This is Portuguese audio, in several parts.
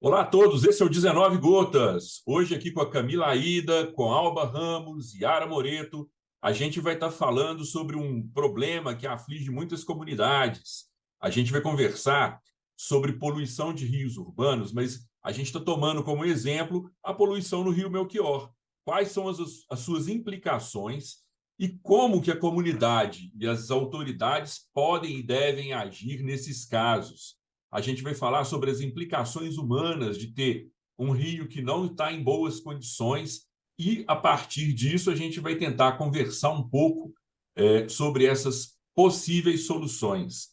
Olá a todos, esse é o 19 Gotas. Hoje aqui com a Camila Aida, com Alba Ramos, Yara Moreto, a gente vai estar falando sobre um problema que aflige muitas comunidades. A gente vai conversar sobre poluição de rios urbanos, mas a gente está tomando como exemplo a poluição no Rio Melchior. Quais são as suas implicações e como que a comunidade e as autoridades podem e devem agir nesses casos? A gente vai falar sobre as implicações humanas de ter um rio que não está em boas condições e, a partir disso, a gente vai tentar conversar um pouco sobre essas possíveis soluções.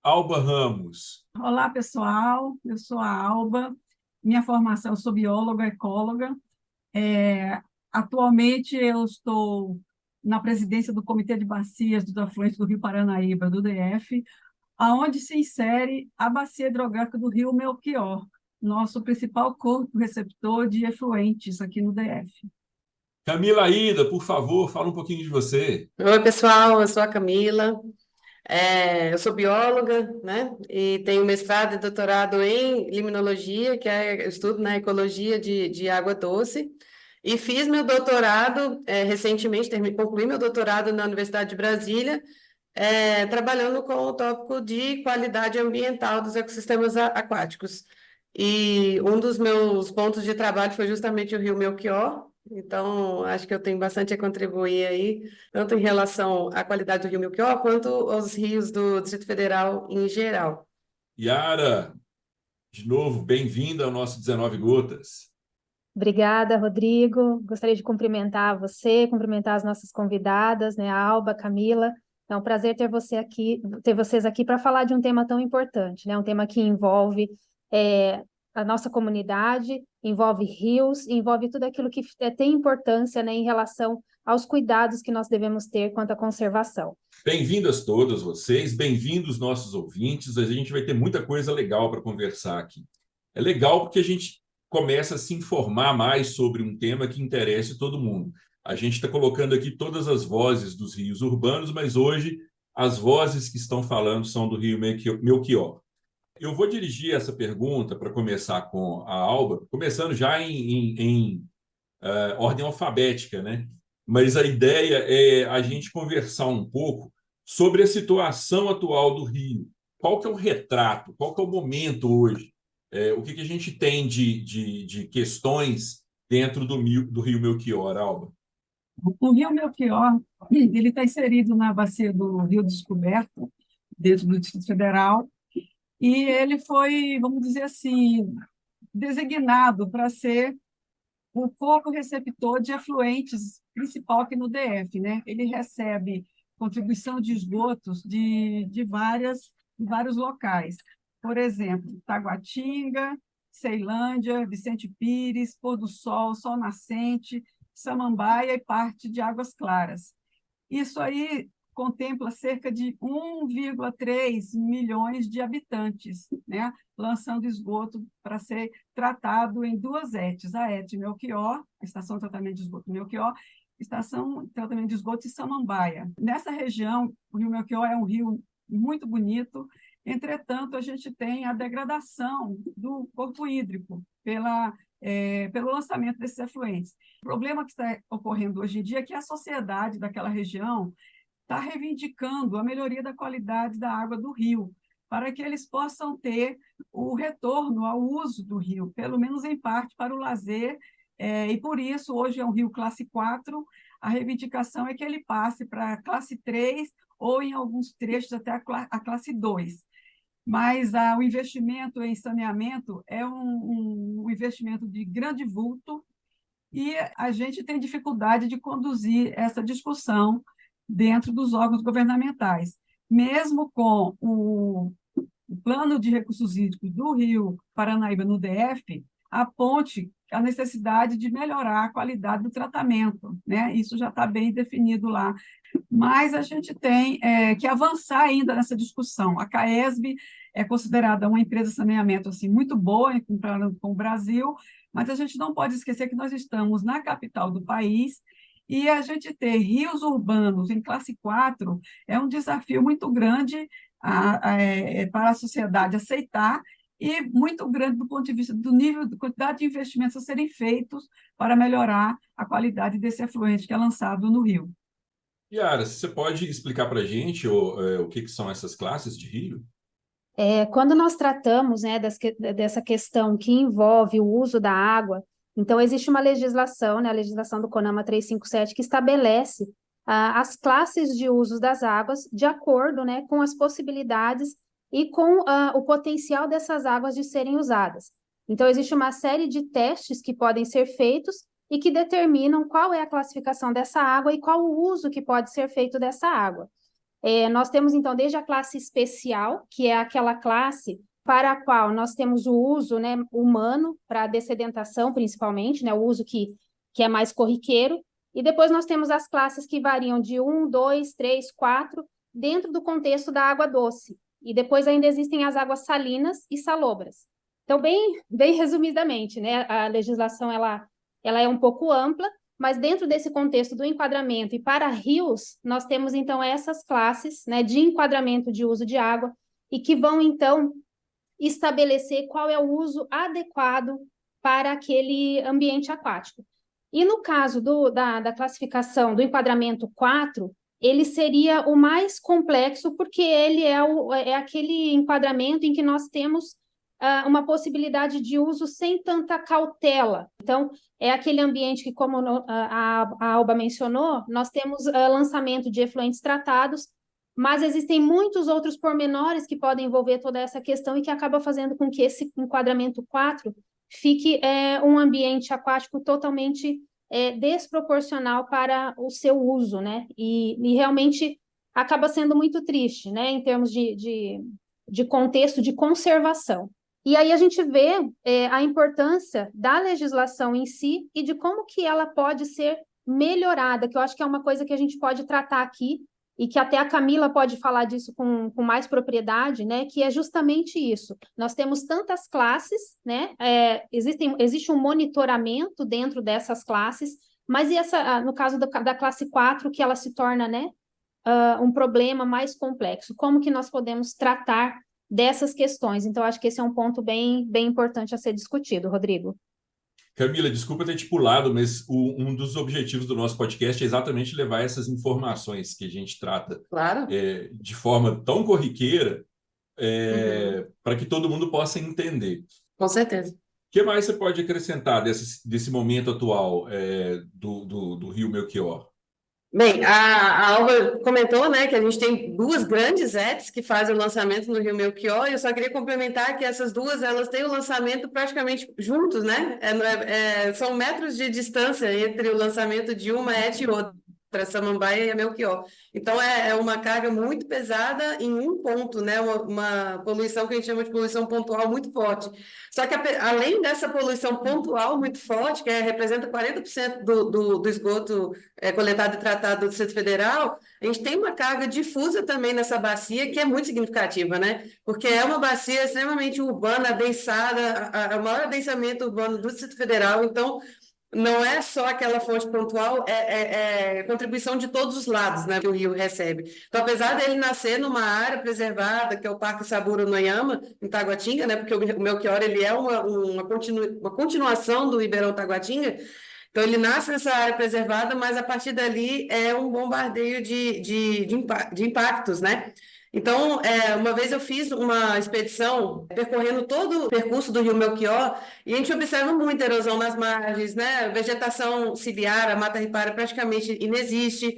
Alba Ramos. Olá, pessoal. Eu sou a Alba. Minha formação, eu sou bióloga, ecóloga. Atualmente, eu estou na presidência do Comitê de Bacias dos Afluentes do Rio Paranaíba, do DF, aonde se insere a bacia hidrográfica do Rio Melchior, nosso principal corpo receptor de efluentes aqui no DF. Camila Aida, por favor, fala um pouquinho de você. Oi, pessoal, eu sou a Camila. Eu sou bióloga, né? E tenho mestrado e doutorado em limnologia, que é estudo na ecologia de água doce. E fiz meu doutorado recentemente, concluí meu doutorado na Universidade de Brasília, trabalhando com o tópico de qualidade ambiental dos ecossistemas aquáticos. E um dos meus pontos de trabalho foi justamente o Rio Melchior. Então, acho que eu tenho bastante a contribuir aí, tanto em relação à qualidade do Rio Melchior, quanto aos rios do Distrito Federal em geral. Yara, de novo, bem-vinda ao nosso 19 Gotas. Obrigada, Rodrigo. Gostaria de cumprimentar você, cumprimentar as nossas convidadas, né, a Alba, a Camila. É um prazer ter vocês aqui para falar de um tema tão importante, né? Um tema que envolve a nossa comunidade, envolve rios, envolve tudo aquilo que tem importância, né, em relação aos cuidados que nós devemos ter quanto à conservação. Bem-vindas todas vocês, bem-vindos nossos ouvintes. A gente vai ter muita coisa legal para conversar aqui. É legal porque a gente começa a se informar mais sobre um tema que interessa todo mundo. A gente está colocando aqui todas as vozes dos rios urbanos, mas hoje as vozes que estão falando são do Rio Melchior. Eu vou dirigir essa pergunta para começar com a Alba, começando já em ordem alfabética, né? Mas a ideia é a gente conversar um pouco sobre a situação atual do Rio. Qual que é o retrato? Qual que é o momento hoje? O que a gente tem de questões dentro do Rio Melchior, Alba? O Rio Melchior, ele está inserido na bacia do Rio Descoberto, dentro do Distrito Federal, e ele foi, vamos dizer assim, designado para ser o corpo receptor de efluentes principal aqui no DF, né? Ele recebe contribuição de esgotos de vários locais. Por exemplo, Taguatinga, Ceilândia, Vicente Pires, Pôr do Sol, Sol Nascente, Samambaia e parte de Águas Claras. Isso aí contempla cerca de 1,3 milhões de habitantes, né? Lançando esgoto para ser tratado em duas ETs, a ET Melchior, Estação de Tratamento de Esgoto Melchior, Estação de Tratamento de Esgoto de Samambaia. Nessa região, o Rio Melchior é um rio muito bonito, entretanto, a gente tem a degradação do corpo hídrico pelo lançamento desses efluentes. O problema que está ocorrendo hoje em dia é que a sociedade daquela região está reivindicando a melhoria da qualidade da água do rio, para que eles possam ter o retorno ao uso do rio, pelo menos em parte para o lazer, e por isso hoje é um rio classe 4, a reivindicação é que ele passe para a classe 3 ou em alguns trechos até a classe 2. Mas o investimento em saneamento é um investimento de grande vulto e a gente tem dificuldade de conduzir essa discussão dentro dos órgãos governamentais. Mesmo com o plano de recursos hídricos do Rio Paranaíba no DF, aponte a necessidade de melhorar a qualidade do tratamento, né? Isso já está bem definido lá. Mas a gente tem que avançar ainda nessa discussão. A CAESB é considerada uma empresa de saneamento assim, muito boa comparando com o Brasil, mas a gente não pode esquecer que nós estamos na capital do país e a gente ter rios urbanos em classe 4 é um desafio muito grande para a sociedade aceitar e muito grande do ponto de vista do nível, da quantidade de investimentos a serem feitos para melhorar a qualidade desse efluente que é lançado no rio. Yara, você pode explicar para a gente o que são essas classes de rio? Quando nós tratamos, né, dessa questão que envolve o uso da água, então existe uma legislação, né, a legislação do CONAMA 357, que estabelece as classes de uso das águas de acordo, né, com as possibilidades e com o potencial dessas águas de serem usadas. Então, existe uma série de testes que podem ser feitos e que determinam qual é a classificação dessa água e qual o uso que pode ser feito dessa água. Nós temos, então, desde a classe especial, que é aquela classe para a qual nós temos o uso, né, humano, para a dessedentação, principalmente, né, o uso que é mais corriqueiro, e depois nós temos as classes que variam de 1, 2, 3, 4, dentro do contexto da água doce. E depois ainda existem as águas salinas e salobras. Então, bem resumidamente, né, a legislação ela é um pouco ampla, mas dentro desse contexto do enquadramento e para rios, nós temos, então, essas classes, né, de enquadramento de uso de água e que vão, então, estabelecer qual é o uso adequado para aquele ambiente aquático. E no caso da classificação do enquadramento 4, ele seria o mais complexo, porque ele é aquele enquadramento em que nós temos uma possibilidade de uso sem tanta cautela. Então, é aquele ambiente que, como a Alba mencionou, nós temos lançamento de efluentes tratados, mas existem muitos outros pormenores que podem envolver toda essa questão e que acaba fazendo com que esse enquadramento 4 fique um ambiente aquático totalmente desproporcional para o seu uso, né? E realmente acaba sendo muito triste, né? Em termos de contexto de conservação. E aí a gente vê a importância da legislação em si e de como que ela pode ser melhorada, que eu acho que é uma coisa que a gente pode tratar aqui e que até a Camila pode falar disso com mais propriedade, né? Que é justamente isso. Nós temos tantas classes, né? Existe um monitoramento dentro dessas classes, mas no caso da classe 4, que ela se torna, né, um problema mais complexo. Como que nós podemos tratar dessas questões? Então, acho que esse é um ponto bem importante a ser discutido, Rodrigo. Camila, desculpa ter te pulado, mas um dos objetivos do nosso podcast é exatamente levar essas informações que a gente trata Claro. De forma tão corriqueira para que todo mundo possa entender. Com certeza. O que mais você pode acrescentar desse momento atual do Rio Melchior? Bem, a Alba comentou, né, que a gente tem duas grandes apps que fazem o lançamento no Rio Melchior, e eu só queria complementar que essas duas, elas têm o lançamento praticamente juntos, né? São metros de distância entre o lançamento de uma app e outra, a Samambaia e a Melchior. Então, é uma carga muito pesada em um ponto, né? Uma poluição que a gente chama de poluição pontual muito forte. Só que, além dessa poluição pontual muito forte, que representa 40% do esgoto coletado e tratado do Distrito Federal, a gente tem uma carga difusa também nessa bacia, que é muito significativa, né? Porque é uma bacia extremamente urbana, adensada, o maior adensamento urbano do Distrito Federal. Então, não é só aquela fonte pontual, é contribuição de todos os lados, né, que o rio recebe. Então, apesar dele nascer numa área preservada, que é o Parque Saburo Noyama, em Taguatinga, né, porque o Melchior ele é uma continuação do Ribeirão Taguatinga, então ele nasce nessa área preservada, mas a partir dali é um bombardeio de impactos, né? Então, uma vez eu fiz uma expedição percorrendo todo o percurso do Rio Melchior e a gente observa muita erosão nas margens, né? Vegetação ciliar, mata ripária praticamente inexiste,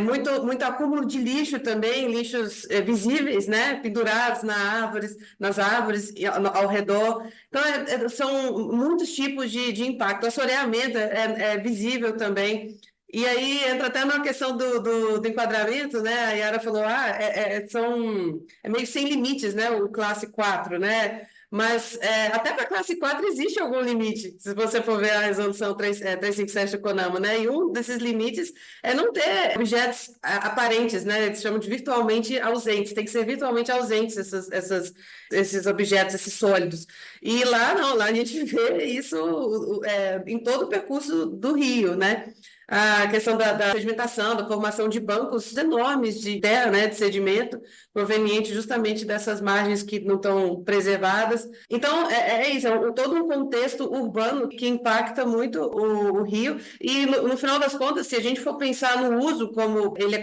muito acúmulo de lixo também, lixos visíveis, né? Pendurados nas árvores ao redor. Então, são muitos tipos de impacto. Assoreamento é visível também. E aí entra até na questão do enquadramento, né? A Yara falou, é meio sem limites, né? O classe 4, né? Mas até para a classe 4 existe algum limite, se você for ver a resolução 357 do CONAMA, né? E um desses limites é não ter objetos aparentes, né? Eles chamam de virtualmente ausentes, tem que ser virtualmente ausentes esses objetos, esses sólidos. E lá não, lá a gente vê isso em todo o percurso do rio, né? a questão da sedimentação, da formação de bancos enormes de terra, né, de sedimento, proveniente justamente dessas margens que não estão preservadas. Então, é isso, todo um contexto urbano que impacta muito o rio, e no final das contas, se a gente for pensar no uso, como ele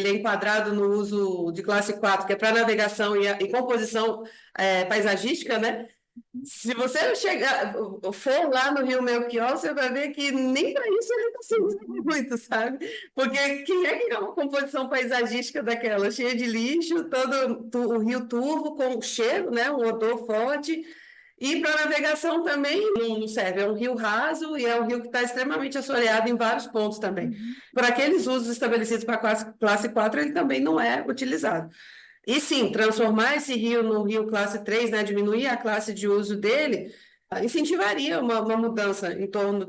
é enquadrado no uso de classe 4, que é para navegação e composição paisagística, né? Se você for lá no Rio Melchior, você vai ver que nem para isso ele está servindo muito, sabe? Porque quem é que é uma composição paisagística daquela? Cheia de lixo, todo o rio turvo, com cheiro, né? Um odor forte. E para navegação também não serve. É um rio raso e é um rio que está extremamente assoreado em vários pontos também. Para aqueles usos estabelecidos para a classe 4, ele também não é utilizado. E sim, transformar esse rio no rio classe 3, né, diminuir a classe de uso dele, incentivaria uma mudança em torno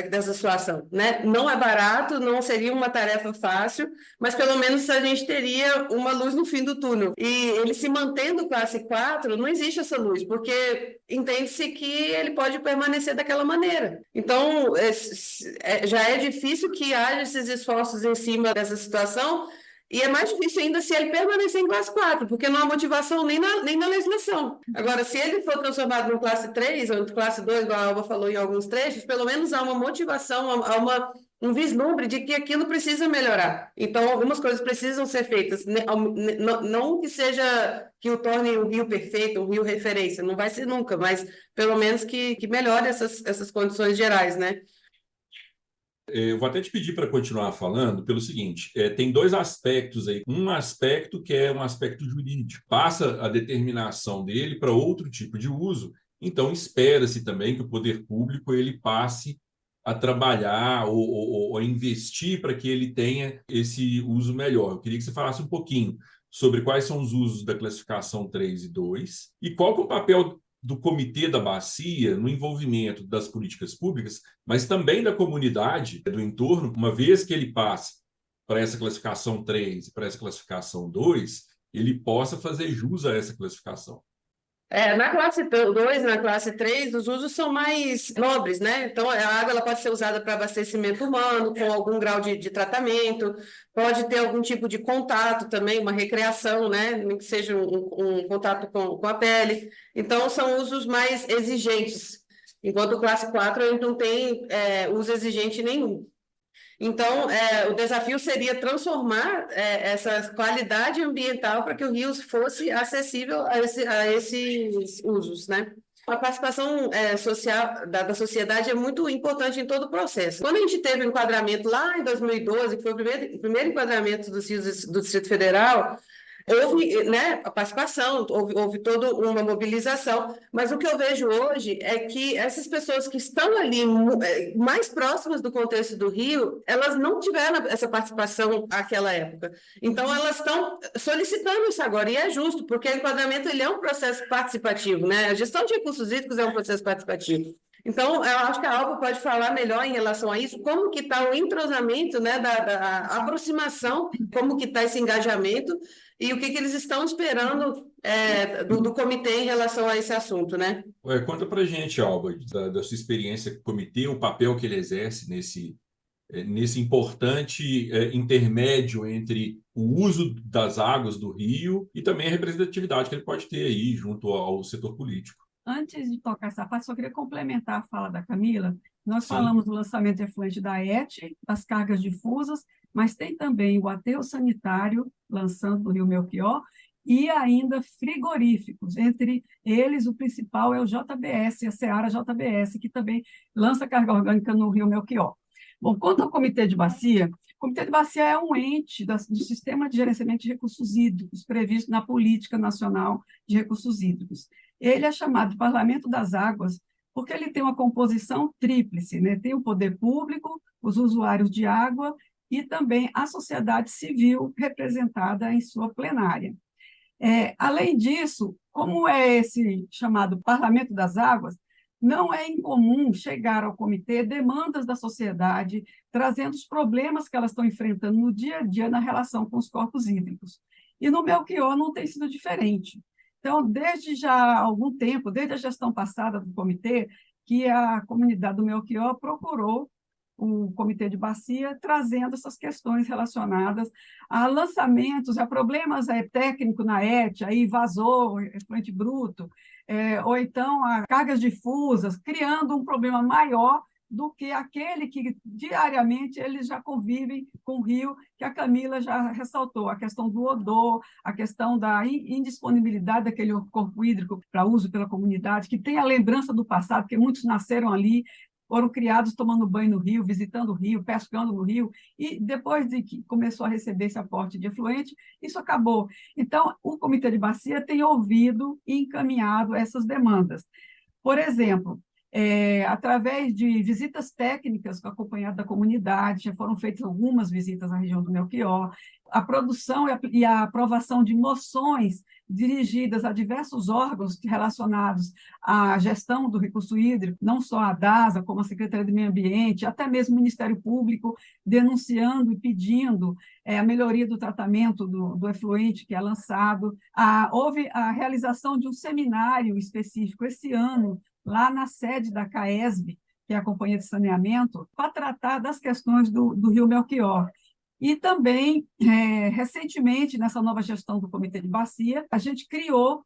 dessa situação, né? Não é barato, não seria uma tarefa fácil, mas pelo menos a gente teria uma luz no fim do túnel. E ele se mantendo classe 4, não existe essa luz, porque entende-se que ele pode permanecer daquela maneira. Então, já é difícil que haja esses esforços em cima dessa situação. E é mais difícil ainda se ele permanecer em classe 4, porque não há motivação nem na legislação. Agora, se ele for transformado em classe 3 ou em classe 2, igual a Alba falou em alguns trechos, pelo menos há uma motivação, há um vislumbre de que aquilo precisa melhorar. Então, algumas coisas precisam ser feitas. Não que seja que o torne um rio perfeito, um rio referência, não vai ser nunca, mas pelo menos que melhore essas condições gerais, né? Eu vou até te pedir para continuar falando pelo seguinte, tem dois aspectos aí. Um aspecto que é um aspecto jurídico, passa a determinação dele para outro tipo de uso, então espera-se também que o poder público ele passe a trabalhar ou a investir para que ele tenha esse uso melhor. Eu queria que você falasse um pouquinho sobre quais são os usos da classificação 3 e 2 e qual que é o papel do Comitê da Bacia no envolvimento das políticas públicas, mas também da comunidade, do entorno, uma vez que ele passe para essa classificação 3 e para essa classificação 2, ele possa fazer jus a essa classificação. Na classe 2, na classe 3, os usos são mais nobres, né? Então, a água ela pode ser usada para abastecimento humano, com algum grau de tratamento, pode ter algum tipo de contato também, uma recreação, né? Nem que seja um contato com a pele. Então, são usos mais exigentes, enquanto o classe 4 ele não tem uso exigente nenhum. Então, o desafio seria transformar essa qualidade ambiental para que o rio fosse acessível a esses usos, né? A participação social da sociedade é muito importante em todo o processo. Quando a gente teve o enquadramento lá em 2012, que foi o primeiro enquadramento dos rios do Distrito Federal, houve, né, a participação, houve toda uma mobilização, mas o que eu vejo hoje é que essas pessoas que estão ali mais próximas do contexto do Rio, elas não tiveram essa participação naquela época. Então, elas estão solicitando isso agora, e é justo, porque o enquadramento ele é um processo participativo, né? A gestão de recursos hídricos é um processo participativo. Então, eu acho que a Alba pode falar melhor em relação a isso, como que está o entrosamento, né, da aproximação, como que está esse engajamento e o que eles estão esperando do comitê em relação a esse assunto, né? Conta para a gente, Alba, da sua experiência com o comitê, o papel que ele exerce nesse importante intermédio entre o uso das águas do rio e também a representatividade que ele pode ter aí junto ao setor político. Antes de tocar essa parte, só queria complementar a fala da Camila. Nós Sim. falamos do lançamento de efluente da ET, das cargas difusas, mas tem também o aterro sanitário, lançando do Rio Melchior, e ainda frigoríficos. Entre eles, o principal é o JBS, a Seara JBS, que também lança carga orgânica no Rio Melchior. Bom, quanto ao Comitê de Bacia, o Comitê de Bacia é um ente do Sistema de Gerenciamento de Recursos Hídricos, previsto na Política Nacional de Recursos Hídricos. Ele é chamado de Parlamento das Águas porque ele tem uma composição tríplice, né? Tem o poder público, os usuários de água e também a sociedade civil representada em sua plenária. Além disso, como é esse chamado Parlamento das Águas, não é incomum chegar ao comitê demandas da sociedade, trazendo os problemas que elas estão enfrentando no dia a dia na relação com os corpos hídricos. E no Melchior não tem sido diferente. Então, desde já algum tempo, desde a gestão passada do comitê, que a comunidade do Melchior procurou o Comitê de Bacia, trazendo essas questões relacionadas a lançamentos, a problemas técnicos na ET, aí vazou efluente bruto, ou então a cargas difusas, criando um problema maior do que aquele que diariamente eles já convivem com o rio, que a Camila já ressaltou, a questão do odor, a questão da indisponibilidade daquele corpo hídrico para uso pela comunidade, que tem a lembrança do passado, porque muitos nasceram ali, foram criados tomando banho no rio, visitando o rio, pescando no rio, e depois de que começou a receber esse aporte de efluente, isso acabou. Então, o Comitê de Bacia tem ouvido e encaminhado essas demandas. Por exemplo, através de visitas técnicas acompanhadas da comunidade, já foram feitas algumas visitas na região do Melchior, a produção e a aprovação de moções dirigidas a diversos órgãos relacionados à gestão do recurso hídrico, não só a DASA, como a Secretaria do Meio Ambiente, até mesmo o Ministério Público, denunciando e pedindo a melhoria do tratamento do efluente que é lançado. Houve a realização de um seminário específico esse ano, lá na sede da CAESB, que é a Companhia de Saneamento, para tratar das questões do Rio Melchior. E também, recentemente, nessa nova gestão do Comitê de Bacia, a gente criou,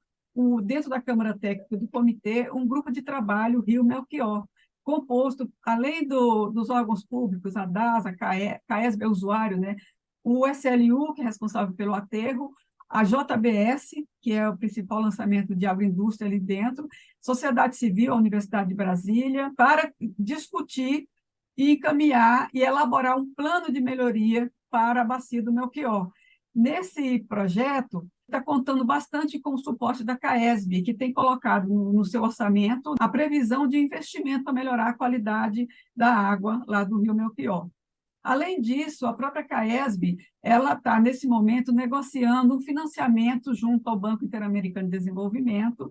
dentro da Câmara Técnica do Comitê, um grupo de trabalho Rio Melchior, composto, além dos órgãos públicos, a DASA, a CAESB é usuário, né? O SLU, que é responsável pelo aterro, a JBS, que é o principal lançamento de agroindústria ali dentro, sociedade civil, a Universidade de Brasília, para discutir e encaminhar e elaborar um plano de melhoria para a bacia do Melchior. Nesse projeto, está contando bastante com o suporte da CAESB, que tem colocado no seu orçamento a previsão de investimento para melhorar a qualidade da água lá do Rio Melchior. Além disso, a própria CAESB ela está, nesse momento, negociando um financiamento junto ao Banco Interamericano de Desenvolvimento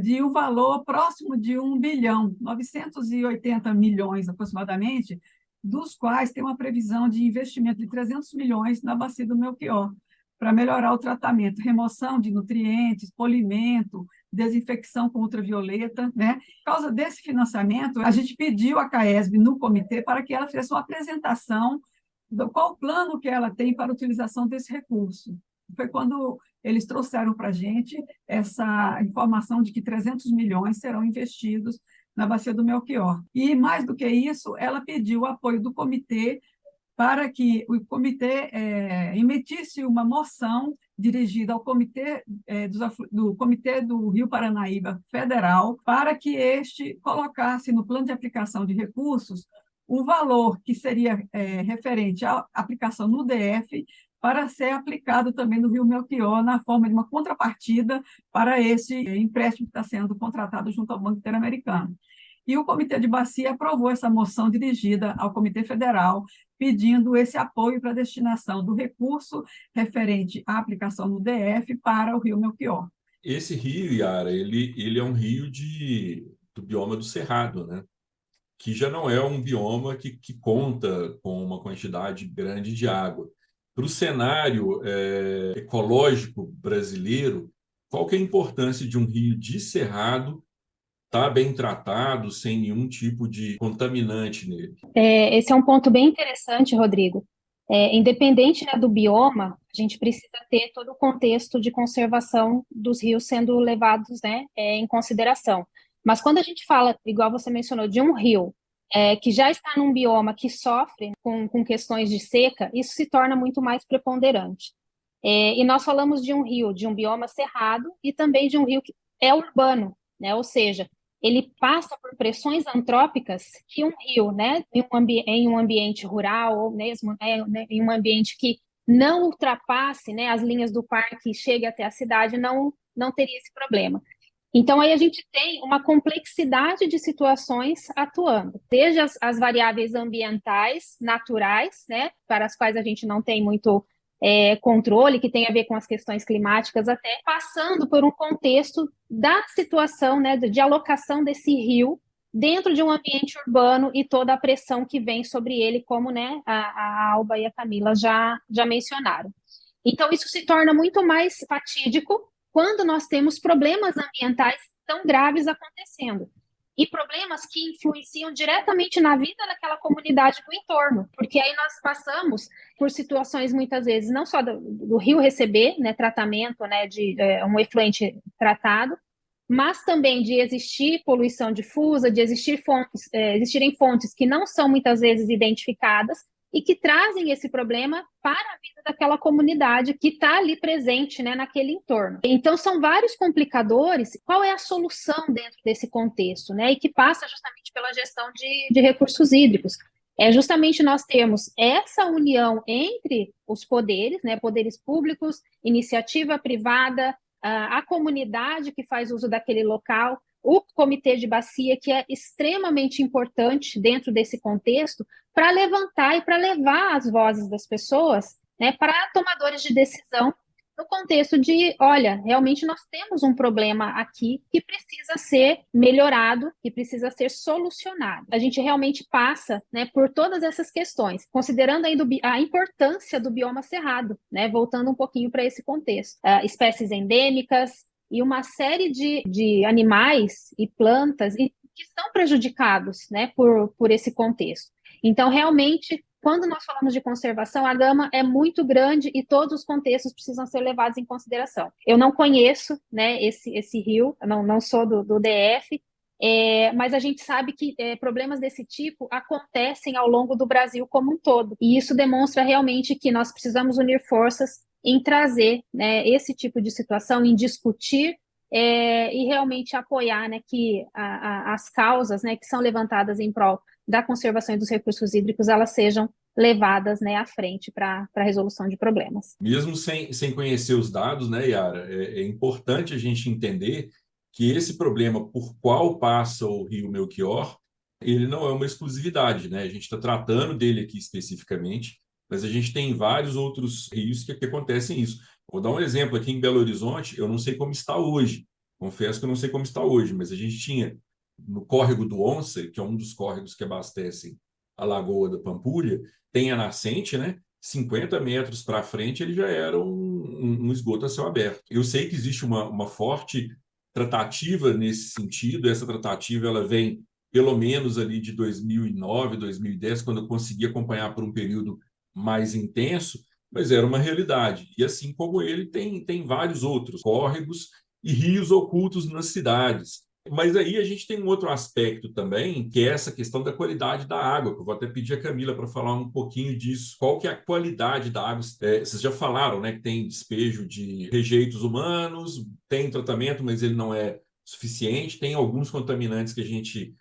de um valor próximo de 1 bilhão, 980 milhões aproximadamente, dos quais tem uma previsão de investimento de 300 milhões na bacia do Melchior, para melhorar o tratamento, remoção de nutrientes, polimento, desinfecção com ultravioleta, né? Por causa desse financiamento, a gente pediu à CAESB no comitê para que ela fizesse uma apresentação do qual o plano que ela tem para a utilização desse recurso. Foi quando eles trouxeram para a gente essa informação de que 300 milhões serão investidos na bacia do Melchior. E, mais do que isso, ela pediu o apoio do comitê para que o comitê emitisse uma moção dirigida ao comitê do Comitê do Rio Paranaíba Federal, para que este colocasse no plano de aplicação de recursos o valor que seria referente à aplicação no DF para ser aplicado também no Rio Melchior na forma de uma contrapartida para esse empréstimo que está sendo contratado junto ao Banco Interamericano. E o Comitê de Bacia aprovou essa moção dirigida ao Comitê Federal, pedindo esse apoio para a destinação do recurso referente à aplicação no DF para o Rio Melchior. Esse rio, Yara, ele é um rio do bioma do Cerrado, né? Que já não é um bioma que conta com uma quantidade grande de água. Para o cenário ecológico brasileiro, qual que é a importância de um rio de cerrado estar bem tratado, sem nenhum tipo de contaminante nele? Esse é um ponto bem interessante, Rodrigo. Independente, né, do bioma, a gente precisa ter todo o contexto de conservação dos rios sendo levados, né, em consideração. Mas quando a gente fala, igual você mencionou, de um rio que já está num bioma que sofre com questões de seca, isso se torna muito mais preponderante. E nós falamos de um rio, de um bioma cerrado e também de um rio que é urbano, né, ou seja, ele passa por pressões antrópicas que um rio, né, em um ambiente rural ou mesmo em um ambiente que não ultrapasse, né, as linhas do parque e chegue até a cidade, não teria esse problema. Então, aí a gente tem uma complexidade de situações atuando, desde as variáveis ambientais, naturais, né, para as quais a gente não tem muito controle, que tem a ver com as questões climáticas, até passando por um contexto da situação, né, de alocação desse rio dentro de um ambiente urbano e toda a pressão que vem sobre ele, como, né, a Alba e a Camila já mencionaram. Então, isso se torna muito mais fatídico quando nós temos problemas ambientais tão graves acontecendo. e problemas que influenciam diretamente na vida daquela comunidade do entorno, porque aí nós passamos por situações muitas vezes não só do rio receber, né, tratamento, né, de um efluente tratado, mas também de existir poluição difusa, de existirem fontes que não são muitas vezes identificadas e que trazem esse problema para a vida daquela comunidade que está ali presente, né, naquele entorno. Então, são vários complicadores. Qual é a solução dentro desse contexto, né? E que passa justamente pela gestão de recursos hídricos. É justamente nós termos essa união entre os poderes, né, poderes públicos, iniciativa privada, a comunidade que faz uso daquele local, o comitê de bacia, que é extremamente importante dentro desse contexto, para levantar e para levar as vozes das pessoas, né, para tomadores de decisão, no contexto de, olha, realmente nós temos um problema aqui que precisa ser melhorado, que precisa ser solucionado. A gente realmente passa, né, por todas essas questões, considerando ainda a importância do bioma cerrado, né, voltando um pouquinho para esse contexto. Espécies endêmicas e uma série de animais e plantas que estão prejudicados, né, por esse contexto. Então, realmente, quando nós falamos de conservação, a gama é muito grande e todos os contextos precisam ser levados em consideração. Eu não conheço, né, esse rio, não sou do DF, mas a gente sabe que problemas desse tipo acontecem ao longo do Brasil como um todo. E isso demonstra realmente que nós precisamos unir forças em trazer, né, esse tipo de situação, em discutir e realmente apoiar, né, que as causas, né, que são levantadas em prol da conservação e dos recursos hídricos, elas sejam levadas, né, à frente para a resolução de problemas. Mesmo sem conhecer os dados, né, Yara, é importante a gente entender que esse problema por qual passa o rio Melchior, ele não é uma exclusividade, né? A gente está tratando dele aqui especificamente, mas a gente tem vários outros rios que acontecem isso. Vou dar um exemplo aqui em Belo Horizonte, eu não sei como está hoje, confesso que eu não sei como está hoje, mas a gente tinha no córrego do Onça, que é um dos córregos que abastecem a Lagoa da Pampulha, tem a nascente, né? 50 metros para frente ele já era um esgoto a céu aberto. Eu sei que existe uma forte tratativa nesse sentido, essa tratativa ela vem pelo menos ali de 2009, 2010, quando eu consegui acompanhar por um período mais intenso, mas era uma realidade. E assim como ele, tem vários outros córregos e rios ocultos nas cidades. Mas aí a gente tem um outro aspecto também, que é essa questão da qualidade da água, que eu vou até pedir a Camila para falar um pouquinho disso. Qual que é a qualidade da água? Vocês já falaram, né, que tem despejo de rejeitos humanos, tem tratamento, mas ele não é suficiente. Tem alguns contaminantes que a gente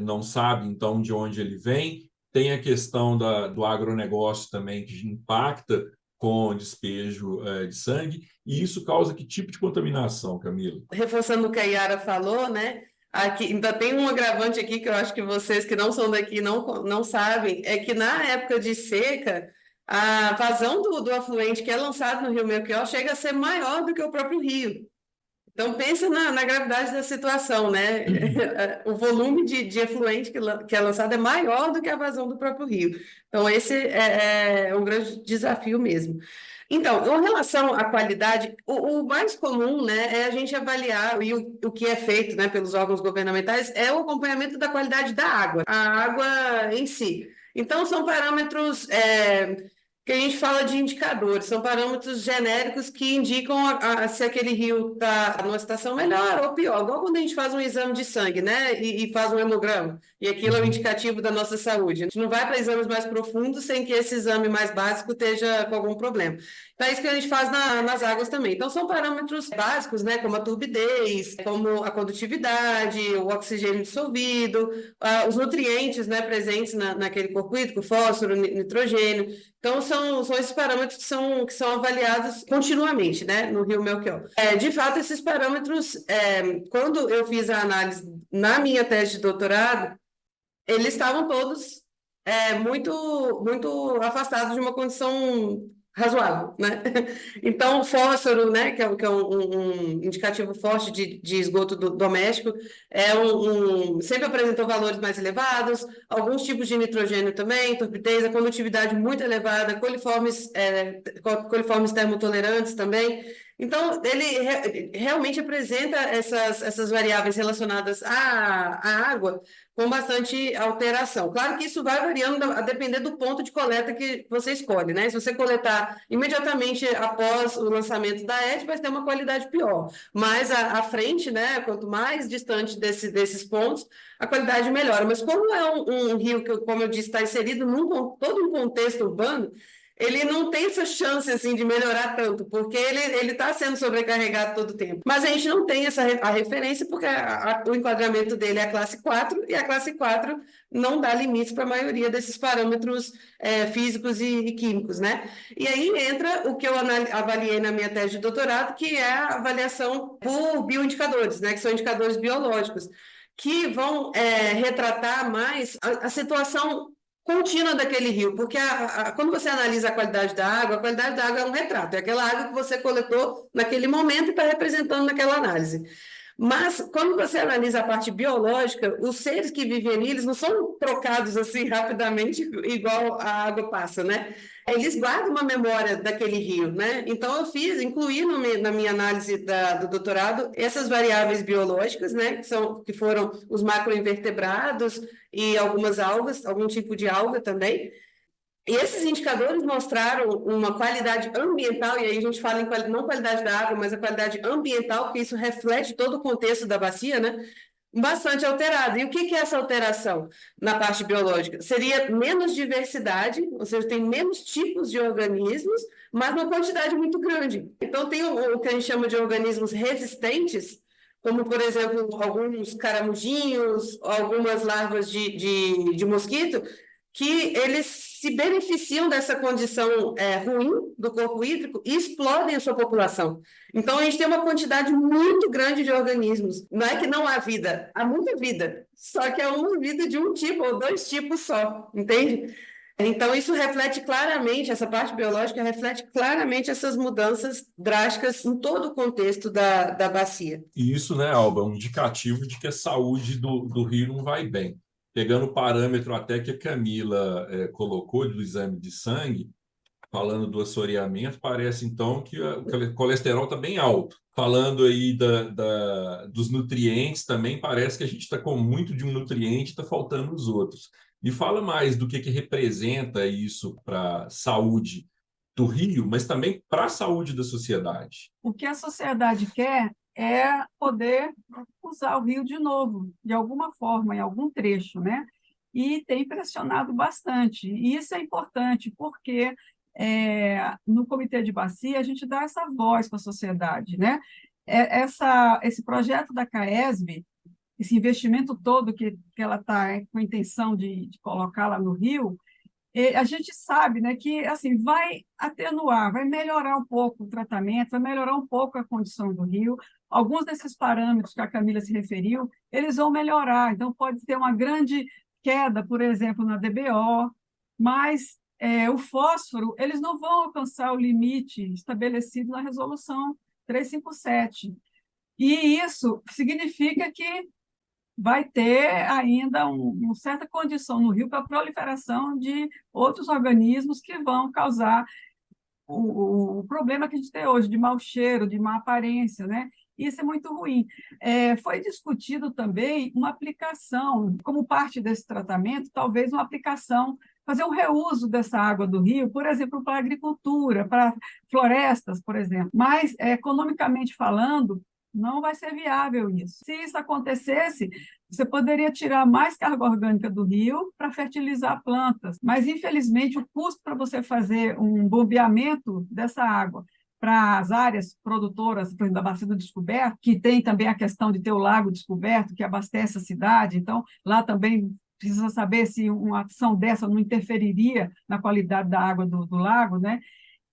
não sabe, então, de onde ele vem. Tem a questão do agronegócio também, que impacta com despejo de sangue, e isso causa que tipo de contaminação, Camila? Reforçando o que a Yara falou, né? Aqui, ainda tem um agravante aqui que eu acho que vocês que não são daqui não sabem, é que na época de seca, a vazão do afluente que é lançado no Rio Melchior chega a ser maior do que o próprio rio. Então, pensa na gravidade da situação, né? O volume de efluente que é lançado é maior do que a vazão do próprio rio. Então, esse é um grande desafio mesmo. Então, em relação à qualidade, o mais comum, né, é a gente avaliar, e o que é feito, né, pelos órgãos governamentais, é o acompanhamento da qualidade da água, a água em si. Então, são parâmetros que a gente fala de indicadores, são parâmetros genéricos que indicam se aquele rio está numa situação melhor ou pior, igual quando a gente faz um exame de sangue, né, e faz um hemograma, e aquilo é um indicativo da nossa saúde. A gente não vai para exames mais profundos sem que esse exame mais básico esteja com algum problema. Então, é isso que a gente faz nas águas também. Então, são parâmetros básicos, né, como a turbidez, como a condutividade, o oxigênio dissolvido, os nutrientes, né, presentes naquele corpo hídrico, fósforo, nitrogênio. Então, são esses parâmetros que são avaliados continuamente, né, no Rio Melchior. De fato, esses parâmetros, quando eu fiz a análise na minha tese de doutorado, eles estavam todos muito, muito afastados de uma condição razoável, né? Então, o fósforo, né, que é um indicativo forte de esgoto doméstico, sempre apresentou valores mais elevados, alguns tipos de nitrogênio também, turbidez, a condutividade muito elevada, coliformes termotolerantes também. Então, ele realmente apresenta essas variáveis relacionadas à água com bastante alteração. Claro que isso vai variando a depender do ponto de coleta que você escolhe, né? Se você coletar imediatamente após o lançamento da ET, vai ter uma qualidade pior. Mas à frente, né? Quanto mais distante desses pontos, a qualidade melhora. Mas como é um rio que, como eu disse, está inserido todo um contexto urbano, ele não tem essa chance assim de melhorar tanto, porque ele está sendo sobrecarregado todo o tempo. Mas a gente não tem a referência, porque o enquadramento dele é a classe 4, e a classe 4 não dá limites para a maioria desses parâmetros físicos e químicos, né? E aí entra o que eu avaliei na minha tese de doutorado, que é a avaliação por bioindicadores, né? Que são indicadores biológicos, que vão retratar mais a situação contínua daquele rio, porque quando você analisa a qualidade da água é um retrato, é aquela água que você coletou naquele momento e está representando naquela análise. Mas, quando você analisa a parte biológica, os seres que vivem ali, eles não são trocados assim rapidamente, igual a água passa, né? Eles guardam uma memória daquele rio, né? Então, incluí na minha análise do doutorado essas variáveis biológicas, né? Que foram os macroinvertebrados e algumas algas, algum tipo de alga também. E esses indicadores mostraram uma qualidade ambiental, e aí a gente fala em não qualidade da água, mas a qualidade ambiental, porque isso reflete todo o contexto da bacia, né? Bastante alterado. E o que é essa alteração na parte biológica? Seria menos diversidade, ou seja, tem menos tipos de organismos, mas uma quantidade muito grande. Então, tem o que a gente chama de organismos resistentes, como, por exemplo, alguns caramujinhos, algumas larvas de mosquito, que eles se beneficiam dessa condição ruim do corpo hídrico e explodem a sua população. Então, a gente tem uma quantidade muito grande de organismos. Não é que não há vida, há muita vida, só que é uma vida de um tipo ou dois tipos só, entende? Então, isso reflete claramente, essa parte biológica reflete claramente essas mudanças drásticas em todo o contexto da bacia. E isso, né, Alba, é um indicativo de que a saúde do rio não vai bem. Pegando o parâmetro até que a Camila colocou do exame de sangue, falando do assoreamento, parece então que o colesterol está bem alto. Falando aí dos nutrientes também, parece que a gente está com muito de um nutriente e está faltando os outros. Me fala mais do que representa isso para a saúde do rio, mas também para a saúde da sociedade. O que a sociedade quer é poder usar o rio de novo, de alguma forma, em algum trecho, né? E tem pressionado bastante. E isso é importante, porque no Comitê de Bacia a gente dá essa voz para a sociedade, né? Esse projeto da CAESB, esse investimento todo que ela está com a intenção de colocar lá no Rio, a gente sabe, né, que assim vai atenuar, vai melhorar um pouco o tratamento, vai melhorar um pouco a condição do rio. Alguns desses parâmetros que a Camila se referiu, eles vão melhorar. Então, pode ter uma grande queda, por exemplo, na DBO, mas o fósforo, eles não vão alcançar o limite estabelecido na resolução 357. E isso significa que vai ter ainda uma certa condição no rio para a proliferação de outros organismos que vão causar o problema que a gente tem hoje, de mau cheiro, de má aparência, né? Isso é muito ruim. Foi discutido também uma aplicação, como parte desse tratamento, talvez uma aplicação, fazer um reuso dessa água do rio, por exemplo, para a agricultura, para florestas, por exemplo. Mas, economicamente falando, não vai ser viável isso. Se isso acontecesse, você poderia tirar mais carga orgânica do rio para fertilizar plantas, mas, infelizmente, o custo para você fazer um bombeamento dessa água para as áreas produtoras, por exemplo, da Bacia do Descoberto, que tem também a questão de ter o Lago Descoberto, que abastece a cidade, então, lá também precisa saber se uma ação dessa não interferiria na qualidade da água do lago, né?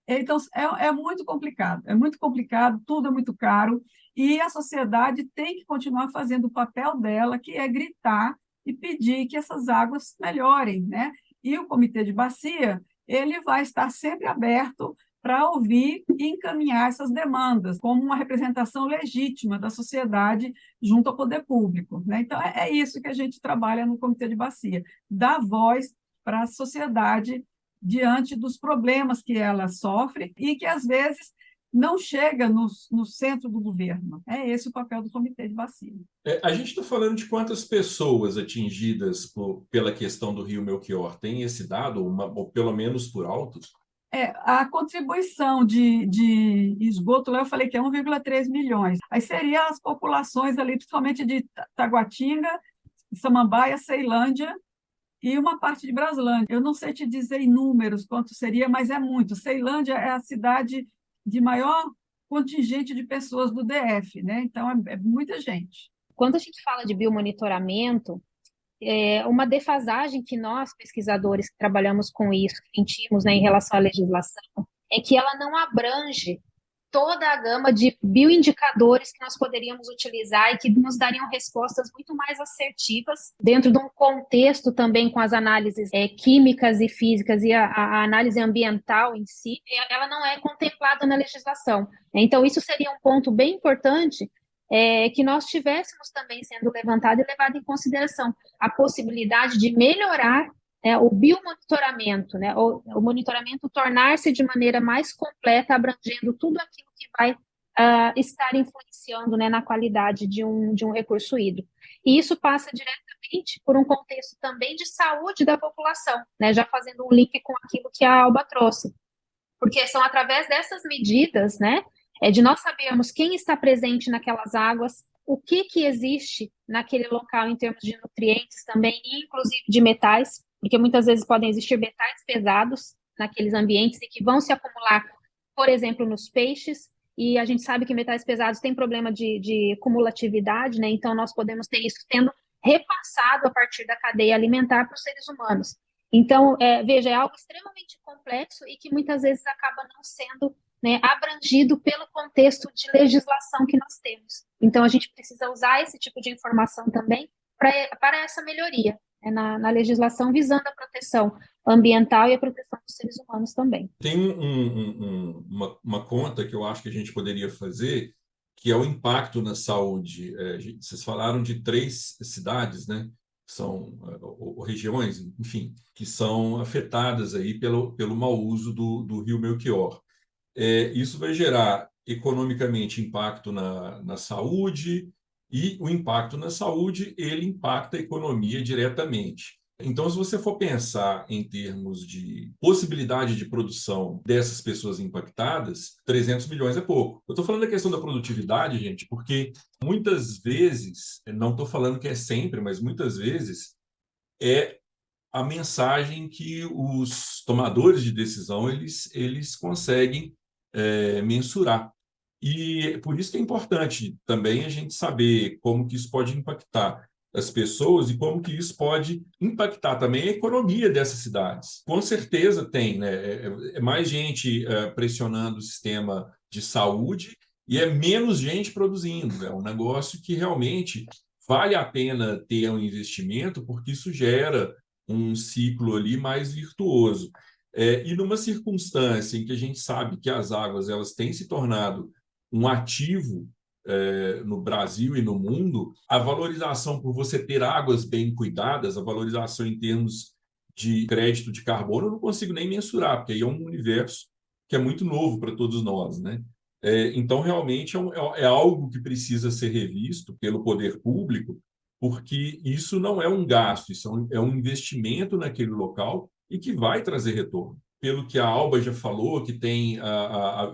Então, é muito complicado, tudo é muito caro, e a sociedade tem que continuar fazendo o papel dela, que é gritar e pedir que essas águas melhorem, né? E o Comitê de Bacia, ele vai estar sempre aberto para ouvir e encaminhar essas demandas, como uma representação legítima da sociedade junto ao poder público, né? Então, é isso que a gente trabalha no Comitê de Bacia, dar voz para a sociedade diante dos problemas que ela sofre e que, às vezes, não chega no centro do governo. É esse o papel do Comitê de Bacia. A gente está falando de quantas pessoas atingidas pela questão do Rio Melchior? Tem esse dado, ou pelo menos por alto? A contribuição de esgoto, lá eu falei que é 1,3 milhões. Aí seriam as populações ali, principalmente de Taguatinga, Samambaia, Ceilândia e uma parte de Braslândia. Eu não sei te dizer em números quanto seria, mas é muito. Ceilândia é a cidade de maior contingente de pessoas do DF, né? Então, é muita gente. Quando a gente fala de biomonitoramento, uma defasagem que nós, pesquisadores que trabalhamos com isso, sentimos, né, em relação à legislação, é que ela não abrange toda a gama de bioindicadores que nós poderíamos utilizar e que nos dariam respostas muito mais assertivas dentro de um contexto também com as análises químicas e físicas e a análise ambiental em si, ela não é contemplada na legislação. Então, isso seria um ponto bem importante que nós tivéssemos também sendo levantado e levado em consideração a possibilidade de melhorar o biomonitoramento, né, o monitoramento tornar-se de maneira mais completa, abrangendo tudo aquilo que vai estar influenciando, né, na qualidade de um recurso hídrico. E isso passa diretamente por um contexto também de saúde da população, né, já fazendo um link com aquilo que a Alba trouxe, porque são através dessas medidas, né, de nós sabermos quem está presente naquelas águas, o que existe naquele local em termos de nutrientes também, inclusive de metais, porque muitas vezes podem existir metais pesados naqueles ambientes e que vão se acumular, por exemplo, nos peixes, e a gente sabe que metais pesados têm problema de cumulatividade, né? Então nós podemos ter isso sendo repassado a partir da cadeia alimentar para os seres humanos. Então, veja, é algo extremamente complexo e que muitas vezes acaba não sendo, né, abrangido pelo contexto de legislação que nós temos. Então, a gente precisa usar esse tipo de informação também para essa melhoria, né, na legislação, visando a proteção ambiental e a proteção dos seres humanos também. Tem uma conta que eu acho que a gente poderia fazer, que é o impacto na saúde. Vocês falaram de 3 cidades, né? São ou regiões, enfim, que são afetadas aí pelo mau uso do Rio Melchior. Isso vai gerar economicamente impacto na saúde, e o impacto na saúde, ele impacta a economia diretamente. Então, se você for pensar em termos de possibilidade de produção dessas pessoas impactadas, 300 milhões é pouco. Eu estou falando da questão da produtividade, gente, porque muitas vezes, não estou falando que é sempre, mas muitas vezes, é a mensagem que os tomadores de decisão eles conseguem mensurar. E por isso que é importante também a gente saber como que isso pode impactar as pessoas e como que isso pode impactar também a economia dessas cidades. Com certeza tem, né? É mais gente pressionando o sistema de saúde e é menos gente produzindo. É um negócio que realmente vale a pena ter um investimento, porque isso gera um ciclo ali mais virtuoso. E numa circunstância em que a gente sabe que as águas elas têm se tornado um ativo no Brasil e no mundo, a valorização por você ter águas bem cuidadas, a valorização em termos de crédito de carbono, eu não consigo nem mensurar, porque aí é um universo que é muito novo para todos nós, né? Então, realmente, é algo que precisa ser revisto pelo poder público, porque isso não é um gasto, isso é um investimento naquele local e que vai trazer retorno. Pelo que a Alba já falou, que tem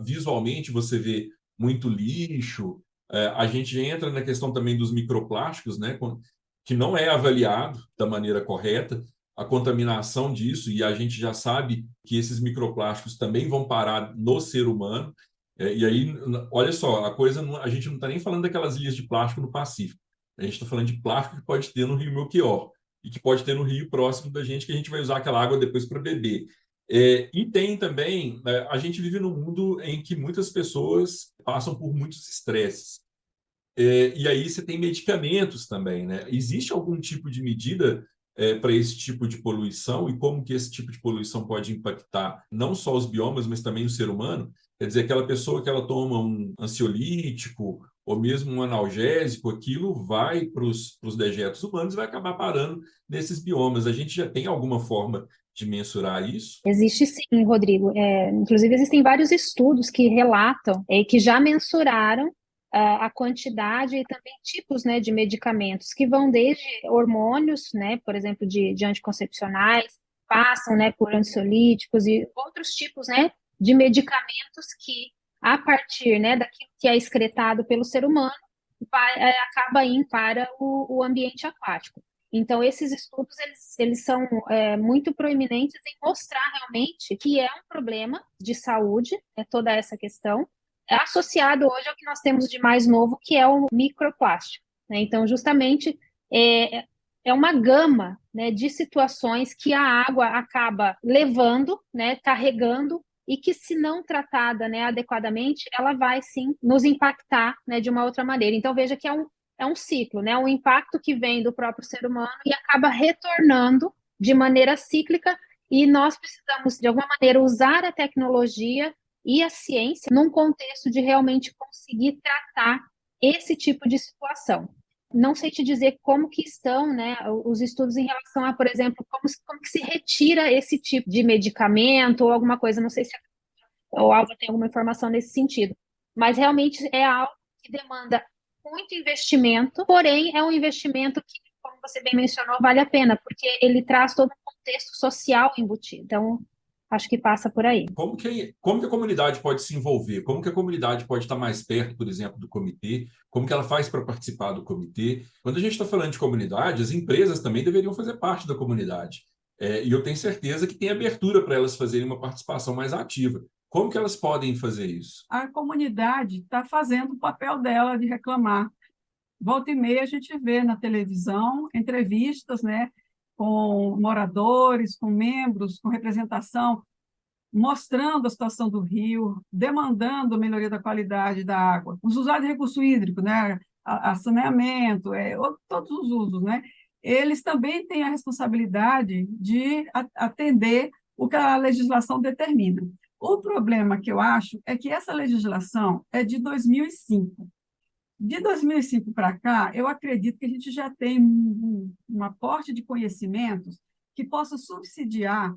visualmente você vê muito lixo, a gente entra na questão também dos microplásticos, né, que não é avaliado da maneira correta, a contaminação disso, e a gente já sabe que esses microplásticos também vão parar no ser humano. E aí, olha só, a gente não está nem falando daquelas ilhas de plástico no Pacífico. A gente está falando de plástico que pode ter no Rio Melchior e que pode ter no rio próximo da gente, que a gente vai usar aquela água depois para beber. E tem também, a gente vive num mundo em que muitas pessoas passam por muitos estresses. E aí você tem medicamentos também, né? Existe algum tipo de medida para esse tipo de poluição e como que esse tipo de poluição pode impactar não só os biomas, mas também o ser humano? Quer dizer, aquela pessoa que ela toma um ansiolítico ou mesmo um analgésico, aquilo vai para os dejetos humanos e vai acabar parando nesses biomas. A gente já tem alguma forma de mensurar isso? Existe sim, Rodrigo. Inclusive, existem vários estudos que relatam que já mensuraram a quantidade e também tipos, né, de medicamentos que vão desde hormônios, né, por exemplo, de anticoncepcionais, passam, né, por ansiolíticos e outros tipos, né, de medicamentos que, a partir, né, daquilo que é excretado pelo ser humano, acaba indo para o ambiente aquático. Então, esses estudos, eles são muito proeminentes em mostrar realmente que é um problema de saúde, toda essa questão, associado hoje ao que nós temos de mais novo, que é o microplástico, né? Então, justamente, é uma gama, né, de situações que a água acaba levando, né, carregando, e que, se não tratada, né, adequadamente, ela vai, sim, nos impactar, né, de uma outra maneira. Então, veja que é um ciclo, né? Um impacto que vem do próprio ser humano e acaba retornando de maneira cíclica, e nós precisamos, de alguma maneira, usar a tecnologia e a ciência num contexto de realmente conseguir tratar esse tipo de situação. Não sei te dizer como que estão, né, os estudos em relação a, por exemplo, como que se retira esse tipo de medicamento ou alguma coisa, não sei se o Alva tem alguma informação nesse sentido, mas realmente é algo que demanda muito investimento, porém é um investimento que, como você bem mencionou, vale a pena, porque ele traz todo um contexto social embutido. Então, acho que passa por aí. Como que a comunidade pode se envolver? Como que a comunidade pode estar mais perto, por exemplo, do comitê? Como que ela faz para participar do comitê? Quando a gente está falando de comunidade, as empresas também deveriam fazer parte da comunidade. E eu tenho certeza que tem abertura para elas fazerem uma participação mais ativa. Como que elas podem fazer isso? A comunidade está fazendo o papel dela de reclamar. Volta e meia a gente vê na televisão entrevistas, né, com moradores, com membros, com representação, mostrando a situação do rio, demandando a melhoria da qualidade da água. Os usuários de recurso hídrico, né, a saneamento, todos os usos, né, eles também têm a responsabilidade de atender o que a legislação determina. O problema que eu acho é que essa legislação é de 2005. De 2005 para cá, eu acredito que a gente já tem um aporte de conhecimentos que possa subsidiar